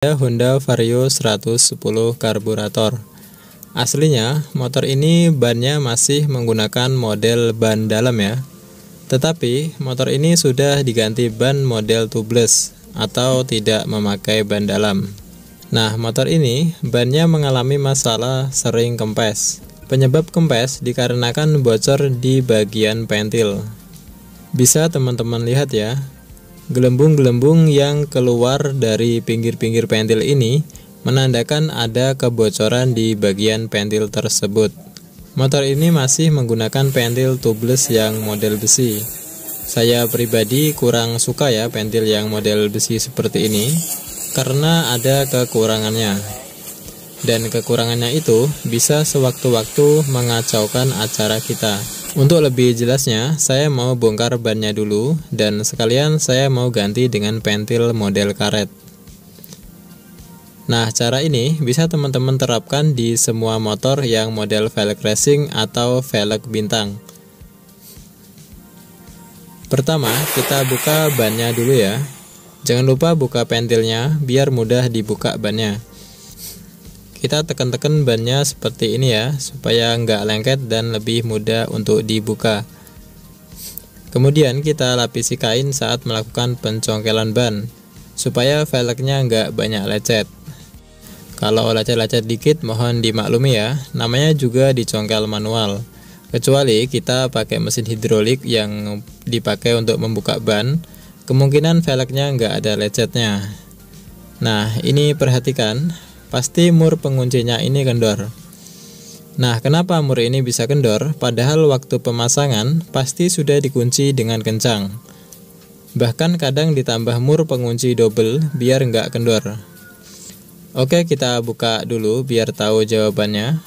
Honda Vario 110 karburator. Aslinya motor ini bannya masih menggunakan model ban dalam ya. Tetapi motor ini sudah diganti ban model tubeless atau tidak memakai ban dalam. Nah, motor ini bannya mengalami masalah sering kempes. Penyebab kempes dikarenakan bocor di bagian pentil. Bisa teman-teman lihat ya. Gelembung-gelembung yang keluar dari pinggir-pinggir pentil ini menandakan ada kebocoran di bagian pentil tersebut. Motor ini masih menggunakan pentil tubeless yang model besi. Saya pribadi kurang suka ya pentil yang model besi seperti ini karena ada kekurangannya. Dan kekurangannya itu bisa sewaktu-waktu mengacaukan acara kita. Untuk lebih jelasnya, saya mau bongkar bannya dulu dan sekalian saya mau ganti dengan pentil model karet. Nah, cara ini bisa teman-teman terapkan di semua motor yang model velg racing atau velg bintang. Pertama, kita buka bannya dulu ya. Jangan lupa buka pentilnya biar mudah dibuka bannya. Kita tekan-tekan bannya seperti ini ya, supaya nggak lengket dan lebih mudah untuk dibuka. Kemudian kita lapisi kain saat melakukan pencongkelan ban, supaya velgnya nggak banyak lecet. Kalau lecet-lecet dikit mohon dimaklumi ya, namanya juga dicongkel manual. Kecuali kita pakai mesin hidrolik yang dipakai untuk membuka ban, kemungkinan velgnya nggak ada lecetnya. Nah, ini perhatikan. Pasti mur penguncinya ini kendor. Nah, kenapa mur ini bisa kendor? Padahal waktu pemasangan pasti sudah dikunci dengan kencang. Bahkan kadang ditambah mur pengunci double biar nggak kendor. Oke, kita buka dulu biar tahu jawabannya.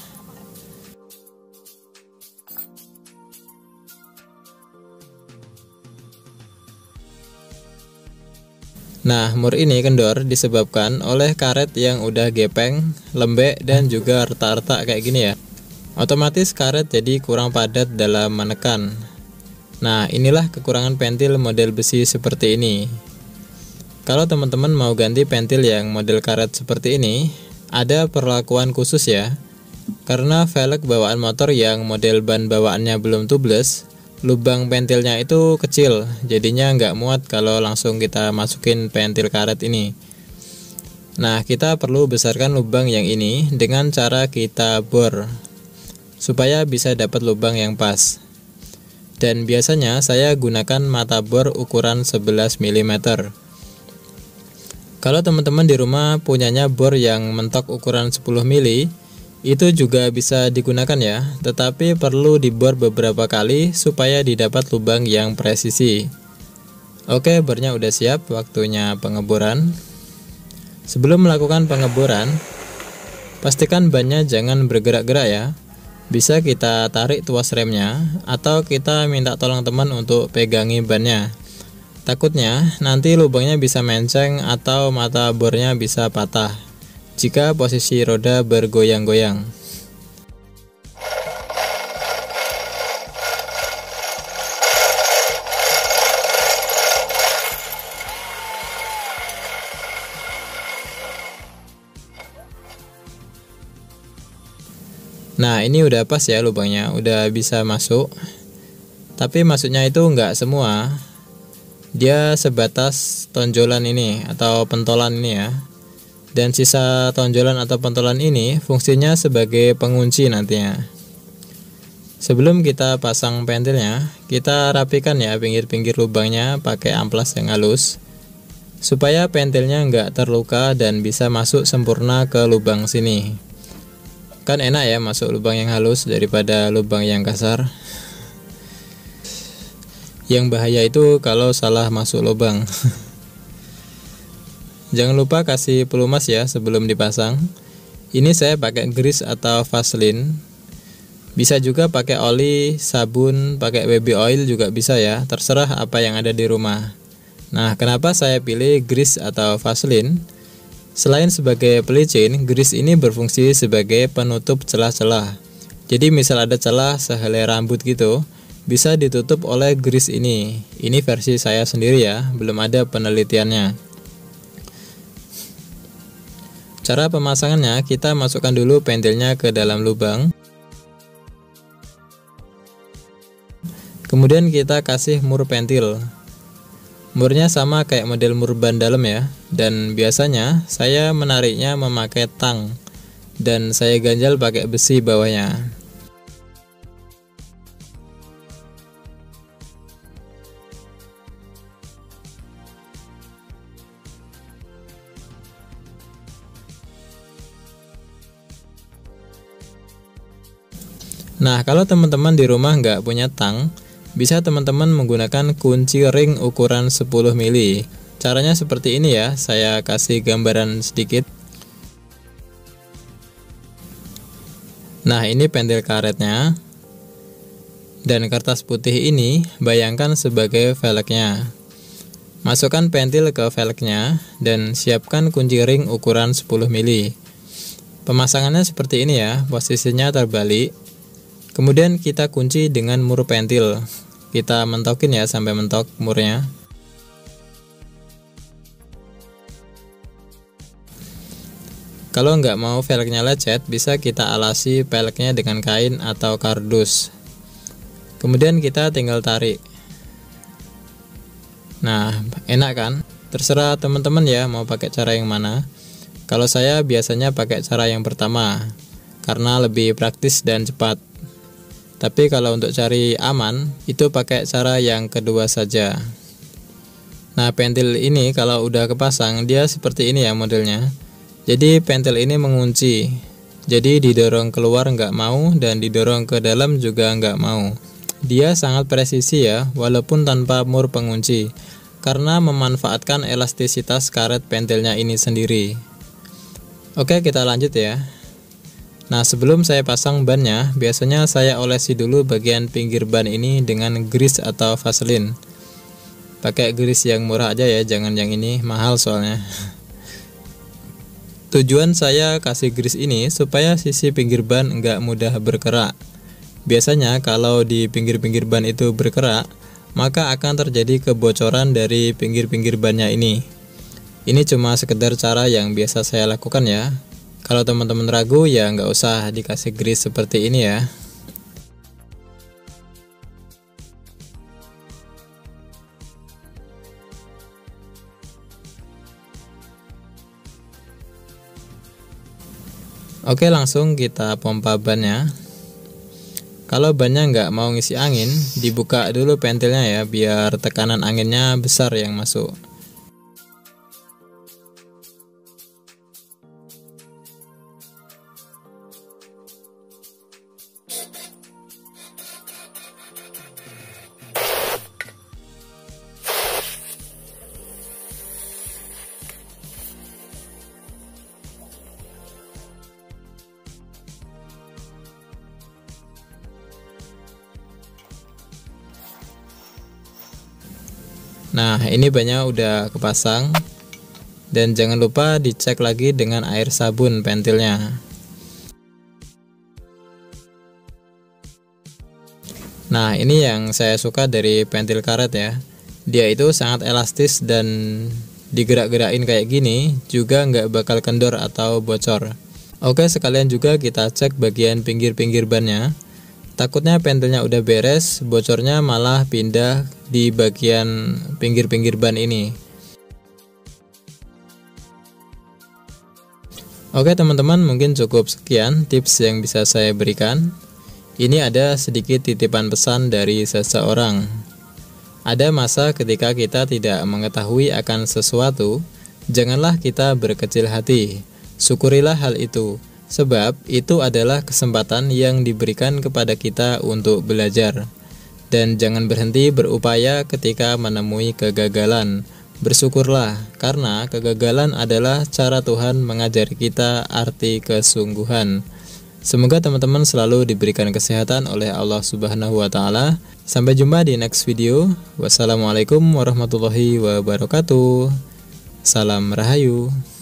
Nah, mur ini kendor disebabkan oleh karet yang udah gepeng, lembek, dan juga retak-retak kayak gini ya. Otomatis karet jadi kurang padat dalam menekan. Nah, inilah kekurangan pentil model besi seperti ini. Kalau teman-teman mau ganti pentil yang model karet seperti ini, ada perlakuan khusus ya. Karena velg bawaan motor yang model ban bawaannya belum tubeless, lubang pentilnya itu kecil, jadinya nggak muat kalau langsung kita masukin pentil karet ini. Nah, kita perlu besarkan lubang yang ini dengan cara kita bor, supaya bisa dapat lubang yang pas. Dan biasanya saya gunakan mata bor ukuran 11 mm. Kalau teman-teman di rumah punyanya bor yang mentok ukuran 10 mm, itu juga bisa digunakan ya, tetapi perlu dibor beberapa kali supaya didapat lubang yang presisi. Oke, bornya udah siap, waktunya pengeboran. Sebelum melakukan pengeboran, pastikan bannya jangan bergerak-gerak ya. Bisa kita tarik tuas remnya, atau kita minta tolong teman untuk pegangi bannya. Takutnya nanti lubangnya bisa menceng atau mata bornya bisa patah jika posisi roda bergoyang-goyang. Nah, ini udah pas ya lubangnya, udah bisa masuk. Tapi masuknya itu nggak semua. Dia sebatas tonjolan ini atau pentolan ini ya. Dan sisa tonjolan atau pentolan ini fungsinya sebagai pengunci nantinya. Sebelum kita pasang pentilnya, kita rapikan ya pinggir-pinggir lubangnya pakai amplas yang halus, supaya pentilnya nggak terluka dan bisa masuk sempurna ke lubang sini. Kan enak ya masuk lubang yang halus daripada lubang yang kasar. Yang bahaya itu kalau salah masuk lubang. Jangan lupa kasih pelumas ya sebelum dipasang. Ini saya pakai grease atau Vaseline. Bisa juga pakai oli, sabun, pakai baby oil juga bisa ya. Terserah apa yang ada di rumah. Nah, kenapa saya pilih grease atau Vaseline? Selain sebagai pelicin, grease ini berfungsi sebagai penutup celah-celah. Jadi misal ada celah sehelai rambut gitu, bisa ditutup oleh grease ini. Ini versi saya sendiri ya, belum ada penelitiannya. Cara pemasangannya, kita masukkan dulu pentilnya ke dalam lubang. Kemudian kita kasih mur pentil. Murnya sama kayak model mur ban dalam ya. Dan biasanya saya menariknya memakai tang. Dan saya ganjal pakai besi bawahnya. Nah, kalau teman-teman di rumah nggak punya tang, bisa teman-teman menggunakan kunci ring ukuran 10 mili. Caranya seperti ini ya, saya kasih gambaran sedikit. Nah, ini pentil karetnya. Dan kertas putih ini bayangkan sebagai velgnya. Masukkan pentil ke velgnya dan siapkan kunci ring ukuran 10 mili. Pemasangannya seperti ini ya, posisinya terbalik. Kemudian kita kunci dengan mur pentil. Kita mentokin ya sampai mentok murnya. Kalau nggak mau velgnya lecet, bisa kita alasi velgnya dengan kain atau kardus. Kemudian kita tinggal tarik. Nah, enak kan? Terserah teman-teman ya mau pakai cara yang mana. Kalau saya biasanya pakai cara yang pertama, karena lebih praktis dan cepat. Tapi kalau untuk cari aman, itu pakai cara yang kedua saja. Nah, pentil ini kalau udah kepasang, dia seperti ini ya modelnya. Jadi pentil ini mengunci. Jadi didorong keluar nggak mau, dan didorong ke dalam juga nggak mau. Dia sangat presisi ya, walaupun tanpa mur pengunci, karena memanfaatkan elastisitas karet pentilnya ini sendiri. Oke, kita lanjut ya. Nah, sebelum saya pasang bannya, biasanya saya olesi dulu bagian pinggir ban ini dengan grease atau vaselin. Pakai grease yang murah aja ya, jangan yang ini, mahal soalnya. Tujuan saya kasih grease ini supaya sisi pinggir ban nggak mudah berkerak. Biasanya kalau di pinggir-pinggir ban itu berkerak, maka akan terjadi kebocoran dari pinggir-pinggir bannya ini. Ini cuma sekedar cara yang biasa saya lakukan ya. Kalau teman-teman ragu ya nggak usah dikasih grease seperti ini ya. Oke, langsung kita pompa bannya. Kalau bannya nggak mau ngisi angin, dibuka dulu pentilnya ya, biar tekanan anginnya besar yang masuk. Nah, ini bannya udah kepasang. Dan jangan lupa dicek lagi dengan air sabun pentilnya. Nah, ini yang saya suka dari pentil karet ya. Dia itu sangat elastis dan digerak-gerakin kayak gini juga nggak bakal kendor atau bocor. Oke, sekalian juga kita cek bagian pinggir-pinggir bannya. Takutnya pentilnya udah beres, bocornya malah pindah di bagian pinggir-pinggir ban ini. Oke teman-teman, mungkin cukup sekian tips yang bisa saya berikan. Ini ada sedikit titipan pesan dari seseorang. Ada masa ketika kita tidak mengetahui akan sesuatu, janganlah kita berkecil hati. Syukurilah hal itu. Sebab itu adalah kesempatan yang diberikan kepada kita untuk belajar. Dan jangan berhenti berupaya ketika menemui kegagalan. Bersyukurlah, karena kegagalan adalah cara Tuhan mengajari kita arti kesungguhan. Semoga teman-teman selalu diberikan kesehatan oleh Allah Subhanahu wa Ta'ala. Sampai jumpa di next video. Wassalamualaikum warahmatullahi wabarakatuh. Salam Rahayu.